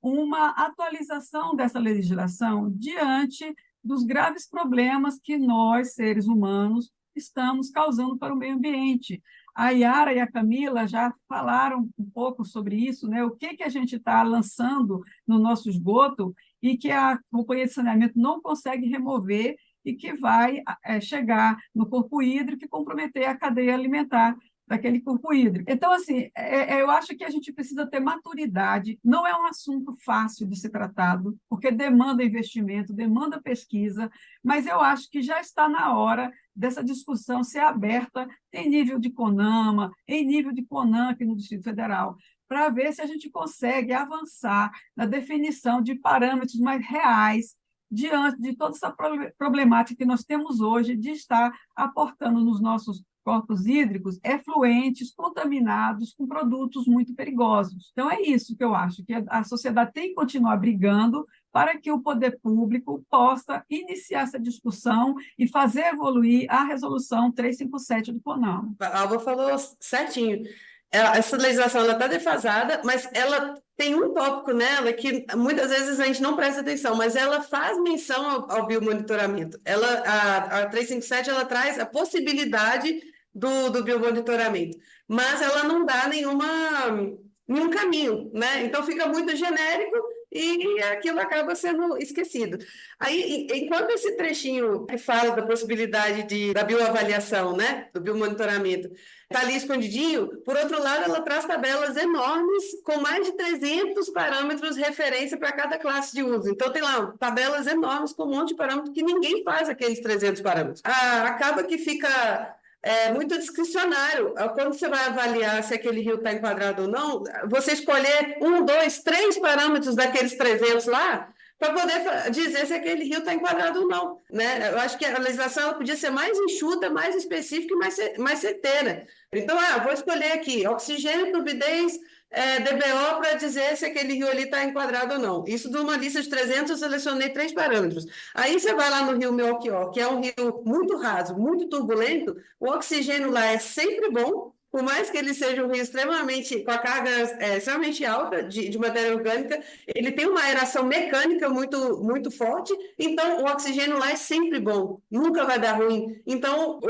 uma atualização dessa legislação diante dos graves problemas que nós, seres humanos, estamos causando para o meio ambiente. A Yara e a Camila já falaram um pouco sobre isso, né? O que a gente está lançando no nosso esgoto e que a companhia de saneamento não consegue remover e que vai chegar no corpo hídrico e comprometer a cadeia alimentar daquele corpo hídrico. Então, assim, eu acho que a gente precisa ter maturidade. Não é um assunto fácil de ser tratado, porque demanda investimento, demanda pesquisa, mas eu acho que já está na hora dessa discussão ser aberta em nível de CONAMA, em nível de CONAN aqui no Distrito Federal, para ver se a gente consegue avançar na definição de parâmetros mais reais diante de toda essa problemática que nós temos hoje de estar aportando nos nossos corpos hídricos efluentes contaminados com produtos muito perigosos. Então, é isso que eu acho, que a sociedade tem que continuar brigando para que o poder público possa iniciar essa discussão e fazer evoluir a resolução 357 do CONAMA. A Alba falou certinho. Essa legislação está defasada, mas ela tem um tópico nela que muitas vezes a gente não presta atenção, mas ela faz menção ao biomonitoramento. A 357 ela traz a possibilidade do biomonitoramento, mas ela não dá nenhum caminho, né? Então fica muito genérico e aquilo acaba sendo esquecido. Aí, enquanto esse trechinho que fala da possibilidade da bioavaliação, né, do biomonitoramento, está ali escondidinho, por outro lado, ela traz tabelas enormes com mais de 300 parâmetros de referência para cada classe de uso. Então, tem lá tabelas enormes com um monte de parâmetros que ninguém faz aqueles 300 parâmetros. Acaba que fica muito discricionário. Quando você vai avaliar se aquele rio está enquadrado ou não, você escolher 1, 2, 3 parâmetros daqueles 300 lá, para poder dizer se aquele rio está enquadrado ou não, né? Eu acho que a legislação ela podia ser mais enxuta, mais específica e mais certeira. Então, vou escolher aqui oxigênio, turbidez, DBO para dizer se aquele rio ali está enquadrado ou não. Isso de uma lista de 300, eu selecionei 3 parâmetros. Aí você vai lá no rio Melchior, que é um rio muito raso, muito turbulento, o oxigênio lá é sempre bom, por mais que ele seja um rio extremamente, com a carga extremamente alta de matéria orgânica, ele tem uma aeração mecânica muito, muito forte, então o oxigênio lá é sempre bom, nunca vai dar ruim. Então,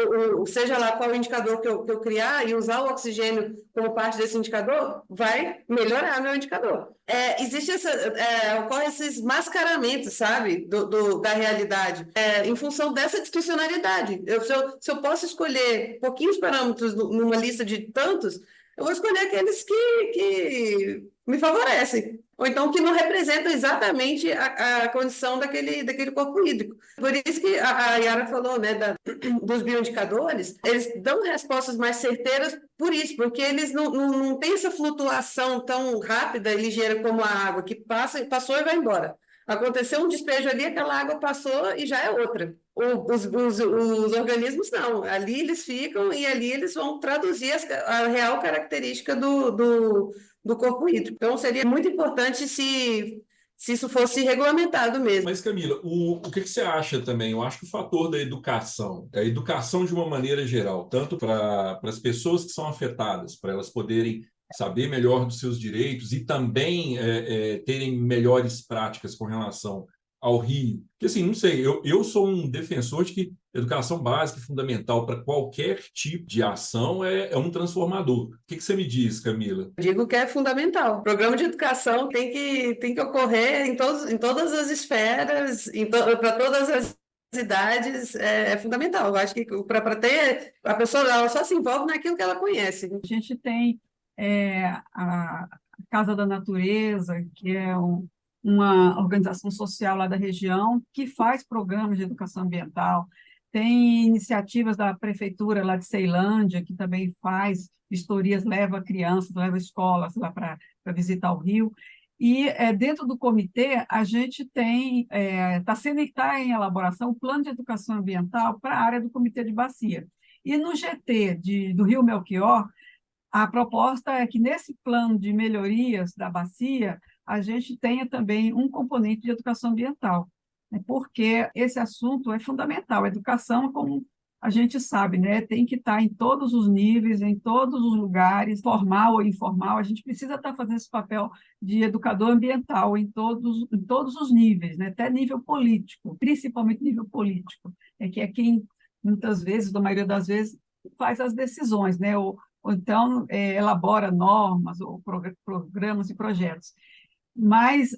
seja lá qual o indicador que eu criar e usar o oxigênio como parte desse indicador, vai melhorar meu indicador. Ocorre esses mascaramentos, sabe, da realidade, em função dessa discricionariedade. Se eu posso escolher pouquinhos parâmetros numa lista de tantos, eu vou escolher aqueles que me favorecem, ou então que não representam exatamente a condição daquele corpo hídrico. Por isso que a Yara falou, né, dos bioindicadores, eles dão respostas mais certeiras por isso, porque eles não têm essa flutuação tão rápida e ligeira como a água, que passou e vai embora. Aconteceu um despejo ali, aquela água passou e já é outra. Os organismos não, ali eles ficam e ali eles vão traduzir a real característica do corpo hídrico. Então, seria muito importante se isso fosse regulamentado mesmo. Mas, Camila, o que você acha também? Eu acho que o fator da educação, a educação de uma maneira geral, tanto para as pessoas que são afetadas, para elas poderem saber melhor dos seus direitos e também terem melhores práticas com relação ao rio. Porque, assim, não sei, eu sou um defensor de que educação básica e fundamental para qualquer tipo de ação é um transformador. O que você me diz, Camila? Digo que é fundamental. O programa de educação tem que ocorrer em todas as esferas, para todas as idades, é fundamental. Eu acho que para ter, a pessoa ela só se envolve naquilo que ela conhece. A gente tem a Casa da Natureza, que é uma organização social lá da região, que faz programas de educação ambiental. Tem iniciativas da prefeitura lá de Ceilândia, que também faz vistorias, leva crianças, leva escolas lá para visitar o rio. E dentro do comitê, a gente tem, está em elaboração o plano de educação ambiental para a área do comitê de bacia. E no GT do Rio Melchior, a proposta é que nesse plano de melhorias da bacia, a gente tenha também um componente de educação ambiental, né? Porque esse assunto é fundamental. A educação, como a gente sabe, né, tem que estar em todos os níveis, em todos os lugares, formal ou informal. A gente precisa estar fazendo esse papel de educador ambiental em todos os níveis, né, até nível político, principalmente nível político, que é quem, muitas vezes, na maioria das vezes, faz as decisões, né, ou então elabora normas ou programas e projetos. Mas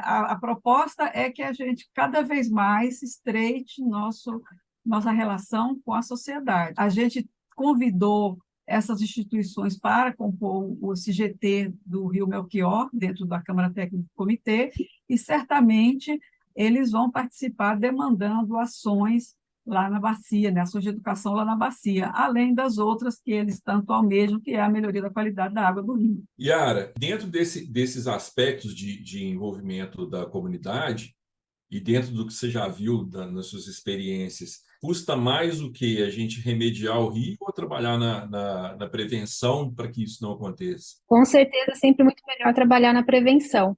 a proposta é que a gente cada vez mais estreite nossa relação com a sociedade. A gente convidou essas instituições para compor o CGT do Rio Melchior, dentro da Câmara Técnica do Comitê, e certamente eles vão participar demandando ações lá na bacia, né? Ações de educação lá na bacia, além das outras que eles tanto almejam, que é a melhoria da qualidade da água do rio. Yara, dentro desses aspectos de envolvimento da comunidade e dentro do que você já viu nas suas experiências, custa mais o que a gente remediar o rio ou trabalhar na prevenção para que isso não aconteça? Com certeza, é sempre muito melhor trabalhar na prevenção,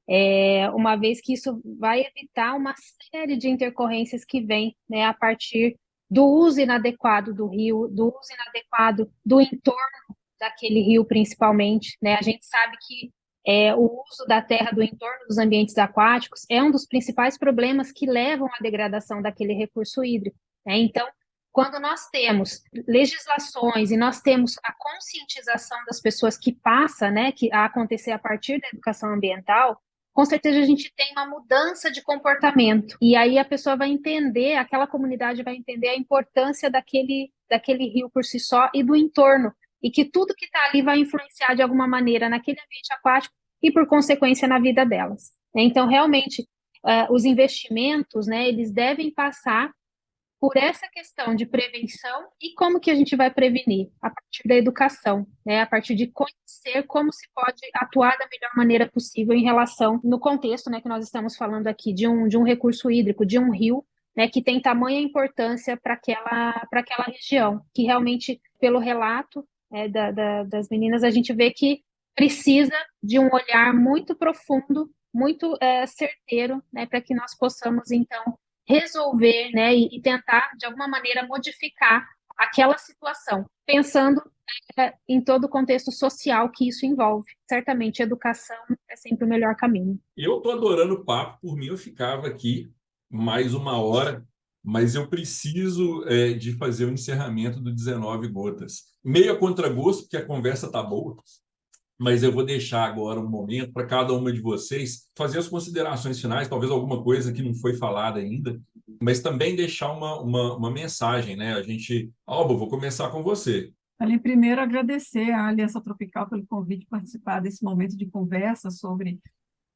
uma vez que isso vai evitar uma série de intercorrências que vêm, né, a partir do uso inadequado do rio, do uso inadequado do entorno daquele rio, principalmente, né? A gente sabe que o uso da terra do entorno dos ambientes aquáticos é um dos principais problemas que levam à degradação daquele recurso hídrico, né? Então, quando nós temos legislações e nós temos a conscientização das pessoas que passa, né, a acontecer a partir da educação ambiental, com certeza a gente tem uma mudança de comportamento. E aí a pessoa vai entender, aquela comunidade vai entender a importância daquele rio por si só e do entorno, e que tudo que está ali vai influenciar de alguma maneira naquele ambiente aquático e, por consequência, na vida delas. Então, realmente, os investimentos, né, eles devem passar por essa questão de prevenção e como que a gente vai prevenir? A partir da educação, né? A partir de conhecer como se pode atuar da melhor maneira possível em relação, no contexto, né, que nós estamos falando aqui, de um recurso hídrico, de um rio, né, que tem tamanha importância para aquela região, que realmente, pelo relato das meninas, a gente vê que precisa de um olhar muito profundo, muito certeiro, né, para que nós possamos, então, resolver, né, e tentar, de alguma maneira, modificar aquela situação, pensando em todo o contexto social que isso envolve. Certamente, educação é sempre o melhor caminho. Eu estou adorando o papo, por mim eu ficava aqui mais uma hora, mas eu preciso de fazer o encerramento do 19 Gotas. Meio a contragosto, porque a conversa está boa, mas eu vou deixar agora um momento para cada uma de vocês fazer as considerações finais, talvez alguma coisa que não foi falada ainda, mas também deixar uma mensagem, né? Alba, vou começar com você. Ali, primeiro, agradecer à Aliança Tropical pelo convite de participar desse momento de conversa sobre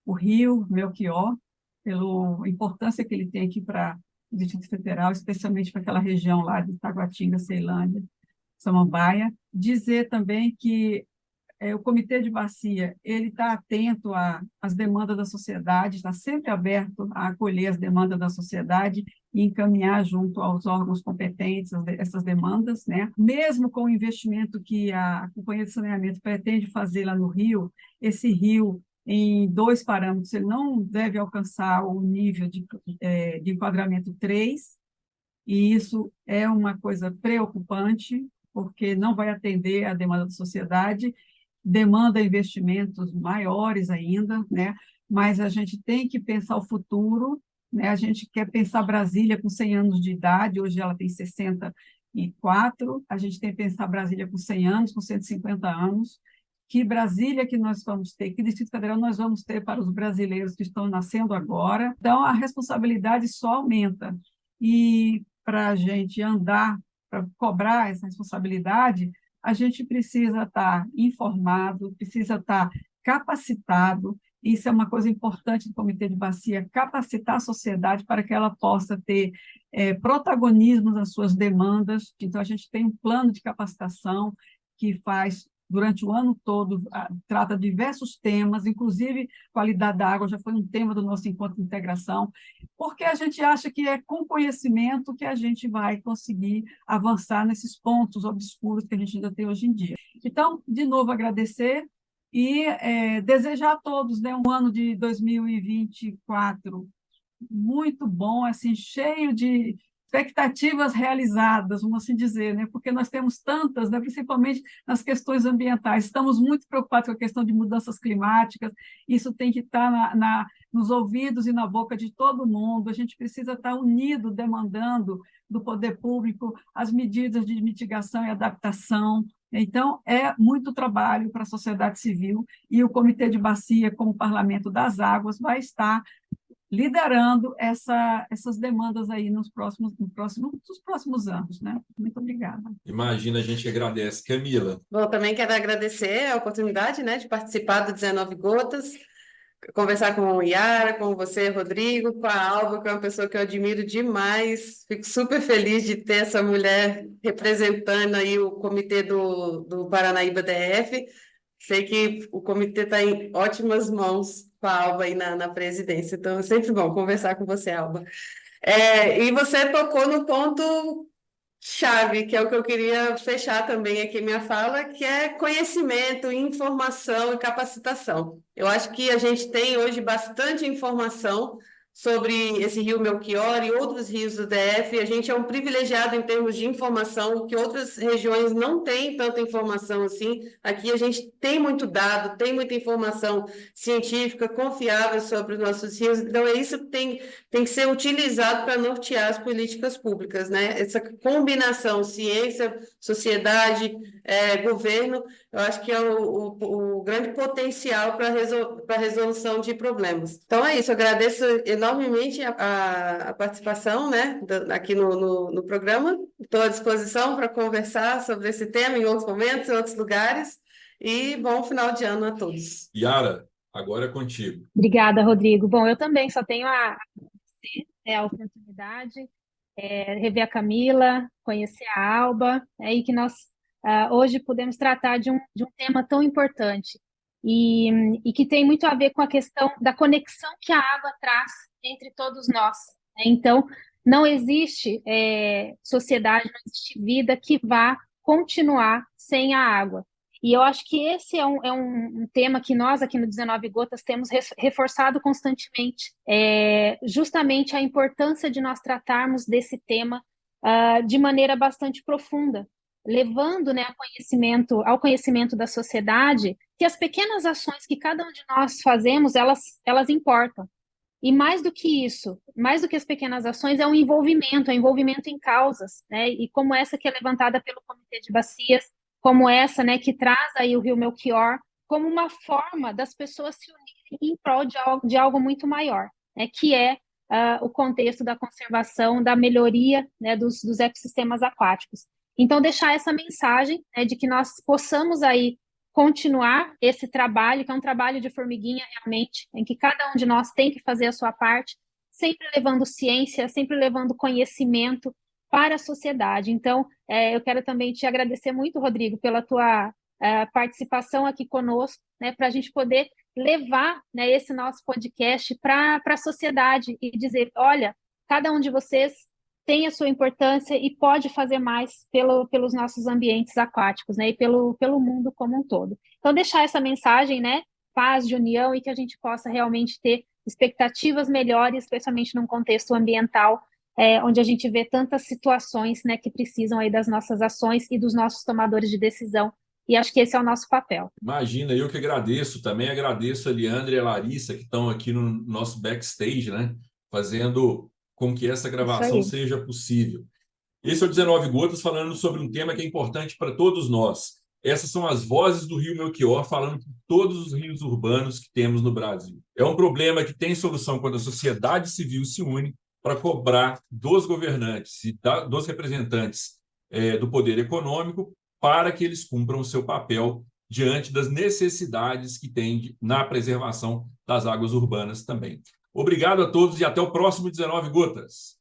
o Rio Melchior, pela importância que ele tem aqui para o Distrito Federal, especialmente para aquela região lá de Taguatinga, Ceilândia, Samambaia. Dizer também que o Comitê de Bacia ele está atento às demandas da sociedade, está sempre aberto a acolher as demandas da sociedade e encaminhar junto aos órgãos competentes essas demandas, né? Mesmo com o investimento que a Companhia de Saneamento pretende fazer lá no Rio, esse rio, em 2 parâmetros, ele não deve alcançar o nível de enquadramento 3, e isso é uma coisa preocupante, porque não vai atender à demanda da sociedade, demanda investimentos maiores ainda, né? Mas a gente tem que pensar o futuro, né? A gente quer pensar Brasília com 100 anos de idade, hoje ela tem 64, a gente tem que pensar Brasília com 100 anos, com 150 anos, que Brasília que nós vamos ter, que Distrito Federal nós vamos ter para os brasileiros que estão nascendo agora. Então, a responsabilidade só aumenta. E para a gente andar, para cobrar essa responsabilidade, a gente precisa estar informado, precisa estar capacitado. Isso é uma coisa importante do Comitê de Bacia, capacitar a sociedade para que ela possa ter protagonismo nas suas demandas. Então, a gente tem um plano de capacitação que faz durante o ano todo, trata diversos temas, inclusive qualidade da água já foi um tema do nosso encontro de integração, porque a gente acha que é com conhecimento que a gente vai conseguir avançar nesses pontos obscuros que a gente ainda tem hoje em dia. Então, de novo, agradecer e desejar a todos, né, um ano de 2024 muito bom, assim, cheio de expectativas realizadas, vamos assim dizer, né? Porque nós temos tantas, né? Principalmente nas questões ambientais. Estamos muito preocupados com a questão de mudanças climáticas, isso tem que estar nos ouvidos e na boca de todo mundo. A gente precisa estar unido, demandando do poder público as medidas de mitigação e adaptação. Então, é muito trabalho para a sociedade civil, e o Comitê de Bacia, como Parlamento das Águas, vai estar liderando essas demandas aí nos próximos anos, né? Muito obrigada. Imagina, a gente agradece. Camila. Bom, também quero agradecer a oportunidade, né, de participar do 19 Gotas, conversar com o Yara, com você, Rodrigo, com a Alba, que é uma pessoa que eu admiro demais. Fico super feliz de ter essa mulher representando aí o comitê do Paranaíba DF. Sei que o comitê está em ótimas mãos com a Alba aí na presidência. Então, é sempre bom conversar com você, Alba. E você tocou no ponto chave, que é o que eu queria fechar também aqui minha fala, que é conhecimento, informação e capacitação. Eu acho que a gente tem hoje bastante informação sobre esse rio Melchior e outros rios do DF. A gente é um privilegiado em termos de informação, que outras regiões não têm tanta informação assim. Aqui a gente tem muito dado, tem muita informação científica, confiável sobre os nossos rios. Então, é isso que tem que ser utilizado para nortear as políticas públicas, né? Essa combinação ciência, sociedade, governo, eu acho que é o grande potencial para a resolução de problemas. Então, é isso. Eu agradeço enormemente a participação, né, aqui no programa. Estou à disposição para conversar sobre esse tema em outros momentos, em outros lugares. E bom final de ano a todos. Yara, agora é contigo. Obrigada, Rodrigo. Bom, eu também só tenho a oportunidade, rever a Camila, conhecer a Alba, e que nós hoje podemos tratar de um tema tão importante e que tem muito a ver com a questão da conexão que a água traz entre todos nós, né? Então, não existe sociedade, não existe vida que vá continuar sem a água. E eu acho que esse é um tema que nós aqui no 19 Gotas temos reforçado constantemente, justamente a importância de nós tratarmos desse tema de maneira bastante profunda, levando, né, ao conhecimento da sociedade que as pequenas ações que cada um de nós fazemos, elas importam. E mais do que isso, mais do que as pequenas ações, é um envolvimento em causas, né? E como essa que é levantada pelo Comitê de Bacias, como essa, né, que traz aí o Rio Melchior, como uma forma das pessoas se unirem em prol de algo muito maior, né, que é o contexto da conservação, da melhoria, né, dos ecossistemas aquáticos. Então, deixar essa mensagem, né, de que nós possamos aí continuar esse trabalho, que é um trabalho de formiguinha realmente, em que cada um de nós tem que fazer a sua parte, sempre levando ciência, sempre levando conhecimento para a sociedade. Então, eu quero também te agradecer muito, Rodrigo, pela tua participação aqui conosco, né, para a gente poder levar, né, esse nosso podcast para a sociedade e dizer, olha, cada um de vocês tem a sua importância e pode fazer mais pelos nossos ambientes aquáticos, né, e pelo mundo como um todo. Então, deixar essa mensagem, né, paz, de união, e que a gente possa realmente ter expectativas melhores, especialmente num contexto ambiental, onde a gente vê tantas situações, né, que precisam aí das nossas ações e dos nossos tomadores de decisão, e acho que esse é o nosso papel. Imagina, eu que agradeço, também agradeço a Leandra e a Larissa, que estão aqui no nosso backstage, né, fazendo com que essa gravação seja possível. Esse é o 19 Gotas, falando sobre um tema que é importante para todos nós. Essas são as vozes do Rio Melchior, falando de todos os rios urbanos que temos no Brasil. É um problema que tem solução quando a sociedade civil se une para cobrar dos governantes e dos representantes do poder econômico para que eles cumpram o seu papel diante das necessidades que tem na preservação das águas urbanas também. Obrigado a todos e até o próximo 19 Gotas.